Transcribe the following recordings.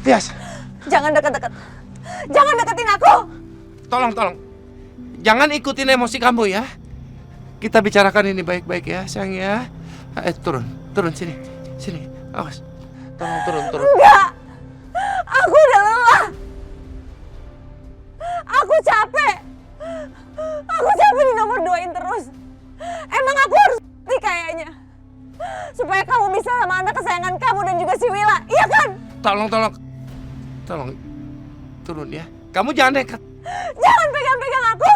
Tias. Jangan dekat-dekat. Jangan deketin aku. Tolong. Jangan ikutin emosi kamu ya. Kita bicarakan ini baik-baik ya, sayang ya. Turun sini. Awas. Tolong turun. Enggak. Aku udah lelah. Aku capek. Aku capek di nomor 2-in terus. Emang aku harus mati kayaknya. Supaya kamu bisa sama anak kesayangan kamu dan juga si Wila. Iya kan? Tolong. Turun ya. Kamu jangan nekat. Jangan pegang-pegang aku.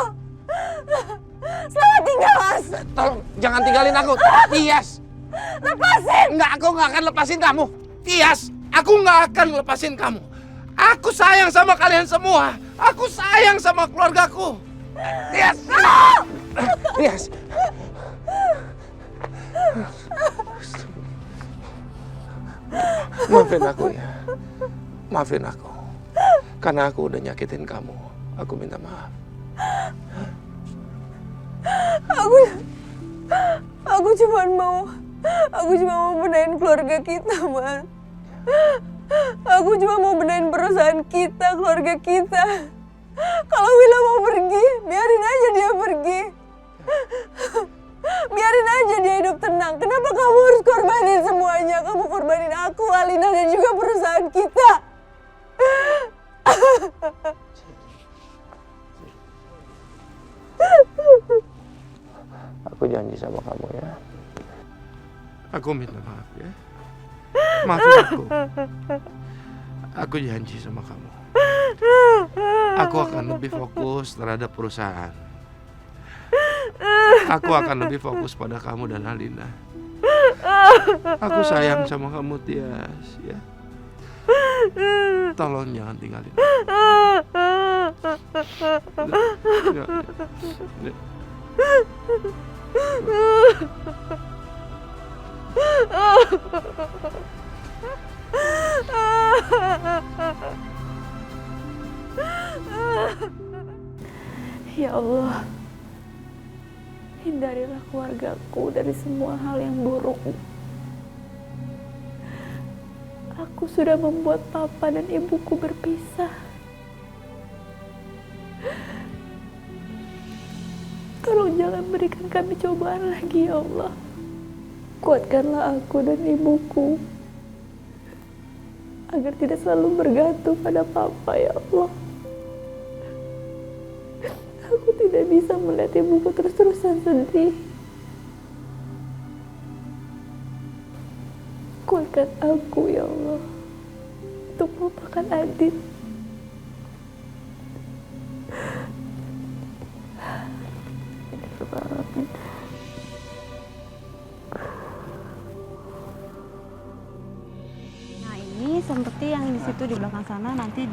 Selamat tinggal, Mas. Tolong, jangan tinggalin aku. Tias. Lepasin. Enggak, aku nggak akan lepasin kamu. Tias, aku nggak akan lepasin kamu. Aku sayang sama kalian semua. Aku sayang sama keluargaku. Tias. Tias. Maafin aku ya. Maafin aku. Karena aku udah nyakitin kamu. Aku minta maaf. Aku cuma mau benahin keluarga kita, Mas. Aku cuma mau benahin perusahaan kita, keluarga kita. Kalau Wila mau pergi, biarin aja dia pergi. Biarin aja dia hidup tenang. Kenapa kamu harus korbanin semuanya? Kamu korbanin aku, Alina, dan juga perusahaan kita. Aku janji sama kamu ya. Aku minta maaf ya. Maafin aku. Aku janji sama kamu. Aku akan lebih fokus terhadap perusahaan. Aku akan lebih fokus pada kamu dan Alina. Aku sayang sama kamu, Tias, ya. Tolong jangan tinggalin. Nggak. Ya Allah, hindarilah keluargaku dari semua hal yang buruk. Aku sudah membuat papa dan ibuku berpisah. Tolong jangan berikan kami cobaan lagi, ya Allah. Kuatkanlah aku dan ibuku agar tidak selalu bergantung pada papa, ya Allah. Aku tidak bisa melihat ibuku terus-terusan sedih. Kuatkan aku, ya Allah, untuk melupakan Adit. Nah, ini seperti yang di situ di belakang sana nanti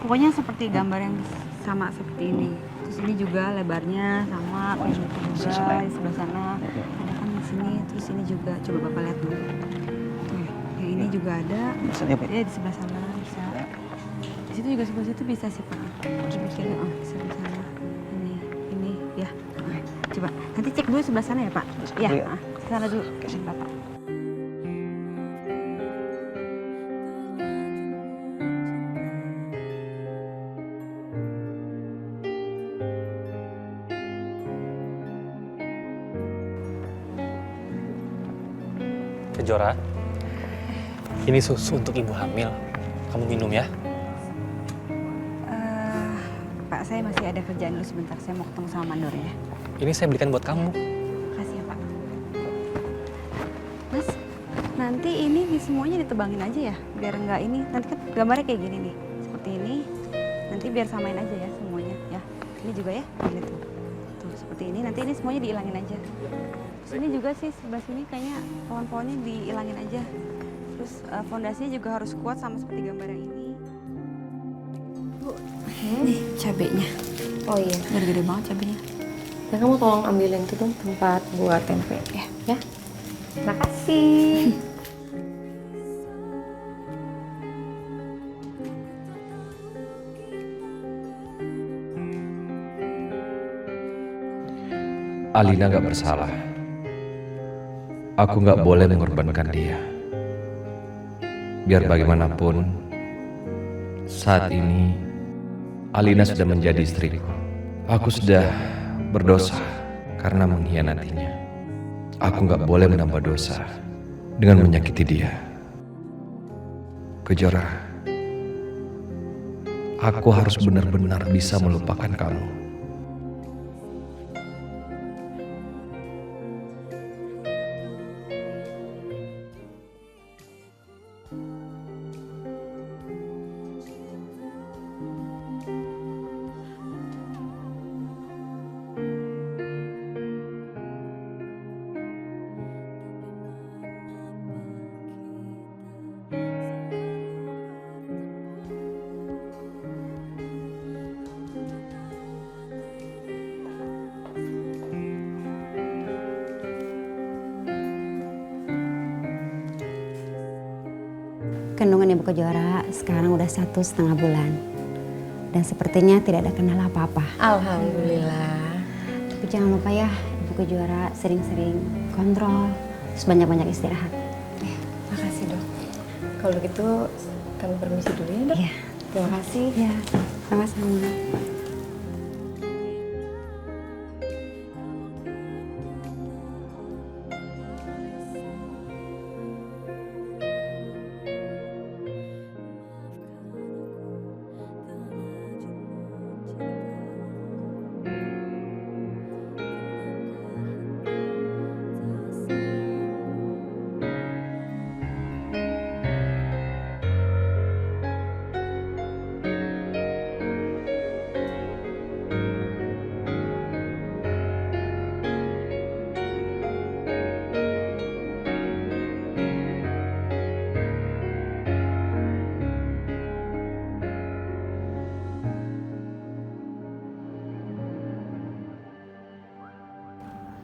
pokoknya seperti gambar yang sama seperti ini. Terus ini juga lebarnya sama kayak gitu juga di sebelah sana. Ada kan di sini, terus ini juga coba Bapak lihat dulu. Tuh, yang ini juga ada. Ya di sebelah sana bisa. Di situ juga sebelah situ bisa sih Pak. Dibikin di sebelah sana. Ini ya. Coba nanti cek dulu sebelah sana ya Pak. Iya, sana dulu. Bapak. Kejora, ini susu untuk ibu hamil. Kamu minum ya. Pak, saya masih ada kerjaan dulu sebentar. Saya mau ketemu sama Mandor ya. Ini saya belikan buat kamu. Makasih ya Pak. Mas, nanti ini semuanya ditebangin aja ya, biar nggak ini. Nanti kan gambarnya kayak gini nih, seperti ini. Nanti biar samain aja ya semuanya ya. Ini juga ya, lihat tuh. Tuh seperti ini. Nanti ini semuanya dihilangin aja. Terus ini juga sih sebelah sini kayaknya pohon-pohonnya dihilangin aja. Terus fondasinya juga harus kuat sama seperti gambar yang ini. Bu, nih cabenya. Oh iya, Gede-gede banget cabenya. ya kamu tolong ambilin tuh dong tempat buat tempe ya. Makasih. Alina gak bersalah. Aku gak boleh mengorbankan dia. Biar bagaimanapun, Saat ini, Alina sudah menjadi istriku. Aku sudah berdosa karena mengkhianatinya. Aku gak boleh menambah dosa dengan menyakiti dia. Kejora, aku harus benar-benar bisa melupakan kamu. Kandungan Ibu Kejora sekarang udah 1,5 bulan. Dan sepertinya tidak ada kendala apa-apa. Alhamdulillah. Tapi jangan lupa ya, Ibu Kejora sering-sering kontrol, terus banyak-banyak istirahat. Makasih dok. Kalau begitu kami permisi dulu ya dok. Iya. Terima kasih. Ya, sama-sama.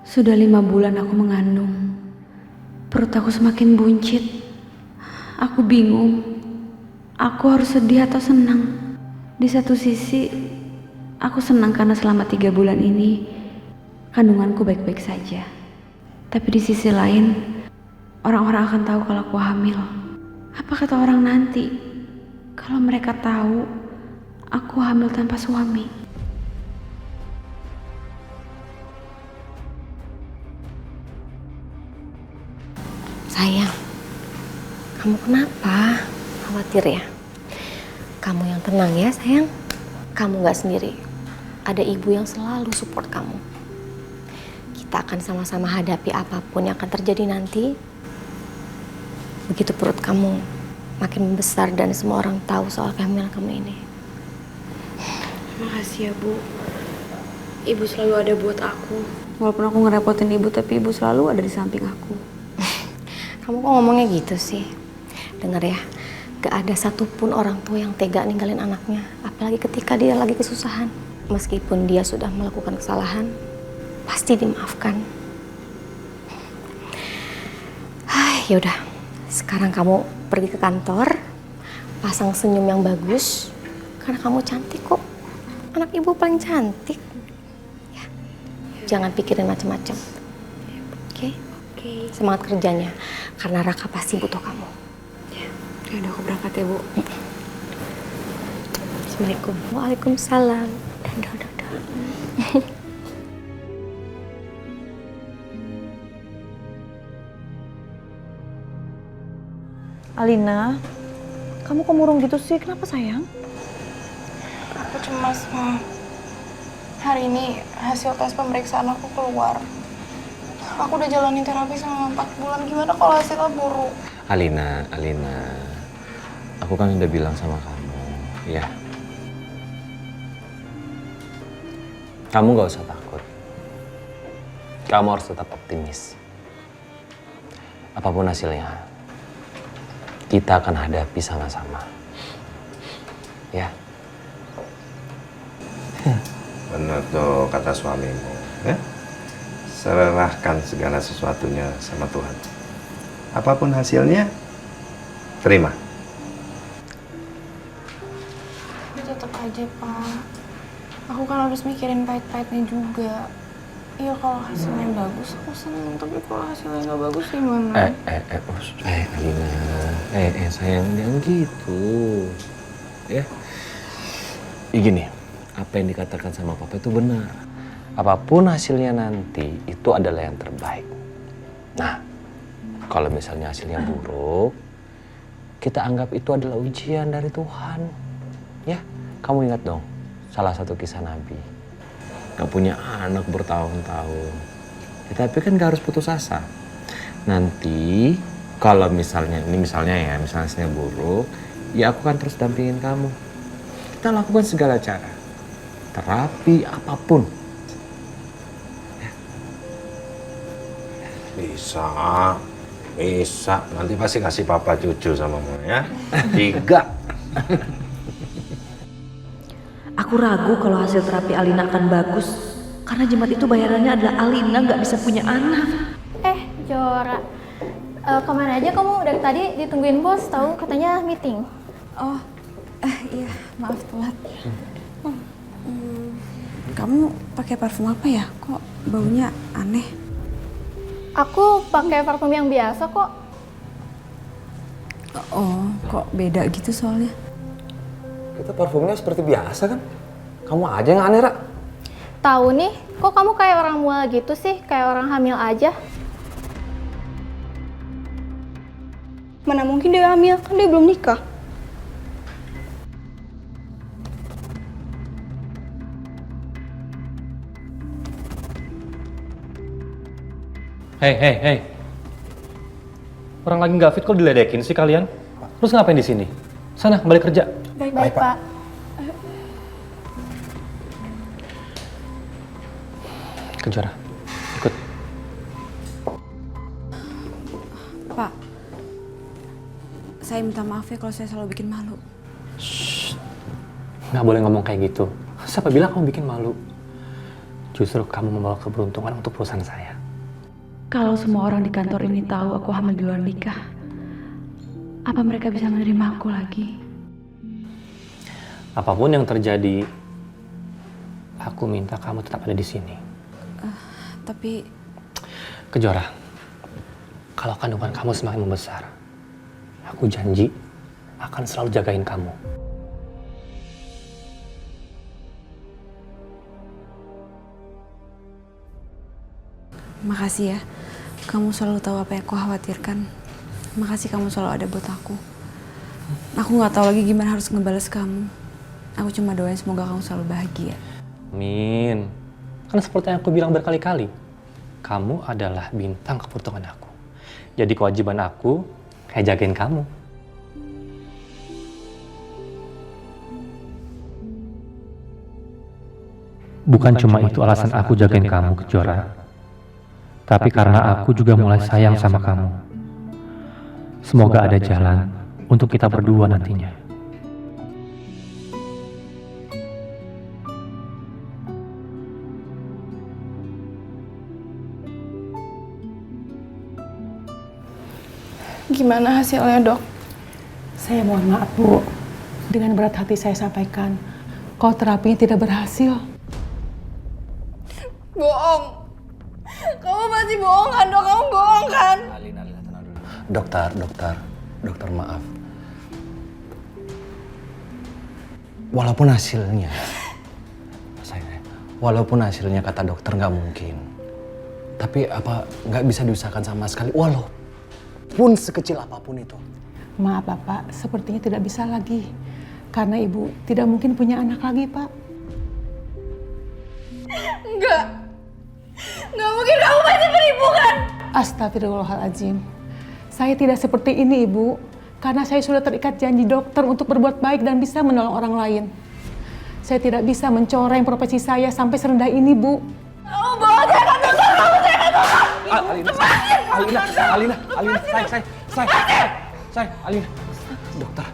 Sudah 5 bulan aku mengandung. Perut aku semakin buncit. Aku bingung. Aku harus sedih atau senang. Di satu sisi, aku senang karena selama 3 bulan ini kandunganku baik-baik saja. Tapi di sisi lain, orang-orang akan tahu kalau aku hamil. Apa kata orang nanti kalau mereka tahu aku hamil tanpa suami? Sayang, kamu kenapa? Khawatir ya? Kamu yang tenang ya sayang. Kamu gak sendiri. Ada ibu yang selalu support kamu. Kita akan sama-sama hadapi apapun yang akan terjadi nanti. Begitu perut kamu makin membesar dan semua orang tahu soal kehamilan kamu ini. Makasih ya Bu. Ibu selalu ada buat aku. Walaupun aku ngerepotin ibu, tapi ibu selalu ada di samping aku. Kamu kok ngomongnya gitu sih? Dengar ya, gak ada satupun orang tua yang tega ninggalin anaknya. Apalagi ketika dia lagi kesusahan. Meskipun dia sudah melakukan kesalahan, pasti dimaafkan. Yaudah, sekarang kamu pergi ke kantor, pasang senyum yang bagus. Karena kamu cantik kok. Anak ibu paling cantik. Ya, jangan pikirin macam-macam. Oke? Semangat kerjanya, karena Raka pasti butuh kamu. Ya udah, aku berangkat ya Bu. Assalamualaikum. Waalaikumsalam. Udah. Alina, kamu kok murung gitu sih? Kenapa sayang? Aku cemas, Ma. Hari ini hasil tes pemeriksaan aku keluar. Aku udah jalanin terapi selama 4 bulan. Gimana kalau hasilnya buruk? Alina, aku kan udah bilang sama kamu, ya. Kamu gak usah takut. Kamu harus tetap optimis. Apapun hasilnya, kita akan hadapi sama-sama. Ya. Benar tuh kata suamimu, ya? Serahkan segala sesuatunya sama Tuhan. Apapun hasilnya, terima. Tapi tetap aja, Pak. Aku kan harus mikirin pahit-pahitnya juga. Iya, kalau hasilnya bagus aku seneng. Tapi kalau hasilnya nggak bagus gimana? Alina. Sayang, jangan gitu. Ya. Gini, apa yang dikatakan sama papa itu benar. Apapun hasilnya nanti itu adalah yang terbaik. Nah, kalau misalnya hasilnya buruk, kita anggap itu adalah ujian dari Tuhan. Ya, kamu ingat dong salah satu kisah Nabi. Gak punya anak bertahun-tahun. Ya, tapi kan gak harus putus asa. Nanti kalau misalnya hasilnya buruk, ya aku kan terus dampingin kamu. Kita lakukan segala cara. Terapi apapun. Bisa. Nanti pasti kasih papa cucu sama mama ya. 3. Aku ragu kalau hasil terapi Alina akan bagus. Karena Jemat itu bayarannya adalah Alina nggak bisa punya anak. Jora, kemana aja kamu? Dari tadi ditungguin bos, tahu katanya meeting. Oh, iya, maaf telat. Kamu pakai parfum apa ya? Kok baunya aneh? Aku pakai parfum yang biasa kok. Oh, kok beda gitu soalnya? Itu parfumnya seperti biasa kan? Kamu aja yang aneh, Ra. Tahu nih, kok kamu kayak orang mual gitu sih? Kayak orang hamil aja. Mana mungkin dia hamil, kan dia belum nikah. Hei. Orang lagi nggak fit kok diledekin sih kalian? Terus ngapain di sini? Sana, balik kerja. Baik, Pak. Kejora, ikut. Pak, saya minta maaf ya kalau saya selalu bikin malu. Nggak boleh ngomong kayak gitu. Siapa bilang kamu bikin malu? Justru kamu membawa keberuntungan untuk perusahaan saya. Kalau semua orang di kantor ini tahu aku hamil di luar nikah, apa mereka bisa menerima aku lagi? Apapun yang terjadi, aku minta kamu tetap ada di sini. Tapi... Kejora, kalau kandungan kamu semakin membesar, aku janji akan selalu jagain kamu. Makasih ya, kamu selalu tahu apa yang aku khawatirkan. Makasih kamu selalu ada buat aku. Aku nggak tahu lagi gimana harus ngebales kamu. Aku cuma doain semoga kamu selalu bahagia. Min, kan seperti yang aku bilang berkali-kali, kamu adalah bintang keberuntungan aku. Jadi kewajiban aku kayak jagain kamu. Bukan cuma itu alasan aku jagain kamu, Kejora. Tapi karena aku juga mulai sayang sama kamu. Semoga ada jalan untuk kita berdua nantinya. Gimana hasilnya, Dok? Saya mohon maaf, Bu. Dengan berat hati saya sampaikan, kalau terapinya tidak berhasil. Bohong. Kamu pasti bohong kan, Dok? Kamu bohong kan? Alina, tenang dulu. Dokter, maaf. Walaupun hasilnya kata dokter nggak mungkin, tapi apa nggak bisa diusahakan sama sekali, walaupun sekecil apapun itu. Maaf, Bapak, sepertinya tidak bisa lagi. Karena Ibu tidak mungkin punya anak lagi, Pak. Nggak mungkin, kamu pasti penipu kan? Astagfirullahaladzim. Saya tidak seperti ini, Ibu. Karena saya sudah terikat janji dokter untuk berbuat baik dan bisa menolong orang lain. Saya tidak bisa mencoreng profesi saya sampai serendah ini, Bu. Kamu bohong, saya akan tutup, Say, Alina. Dokter,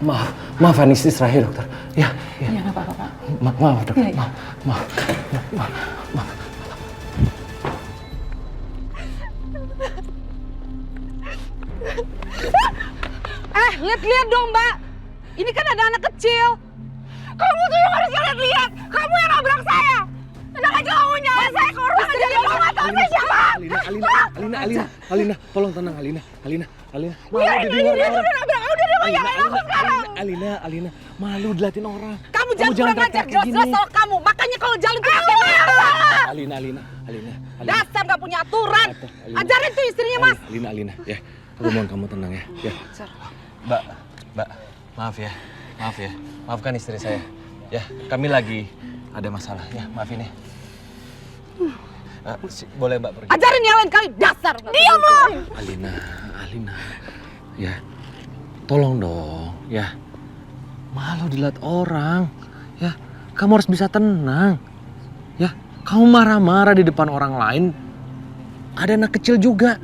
maaf anestesi terakhir, dokter. Ya. Ya, nggak apa-apa, Pak. Maaf, dokter. Ya. Maaf. Lihat-lihat dong, Mbak. Ini kan ada anak kecil. Kamu tuh yang harus lihat-lihat. Kamu yang nabrak saya. Enak aja kamu nyalain saya korban aja. Kamu nggak tahu saya siapa. Alina, tolong tenang, Alina. Iya, dia sudah nabrak. Udah, dia mau nyalain aku sekarang. Alina, malu diliatin orang. Kamu Kamu jangan kurang ajar, jelas-jelas salah kamu. Makanya kalau jalan tuh pakai masker. Alina. Dasar nggak punya aturan. Ajarin tuh istrinya, Mas. Alina, ya. Aku mohon kamu tenang ya. Ya. Mbak, maaf ya. Maafkan istri saya. Ya, kami lagi ada masalah. Ya, maafin ya. Boleh Mbak pergi? Ajarin yang lain kali, dasar. Diam lo. Alina. Ya. Tolong dong, ya. Malu dilihat orang. Ya, kamu harus bisa tenang. Ya, kamu marah-marah di depan orang lain. Ada anak kecil juga.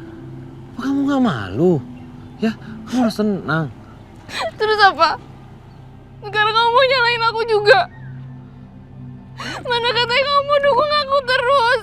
Kamu nggak malu? Ya, kamu harus tenang. Terus apa? Sekarang kamu mau nyalain aku juga. Mana katanya kamu mau dukung aku terus.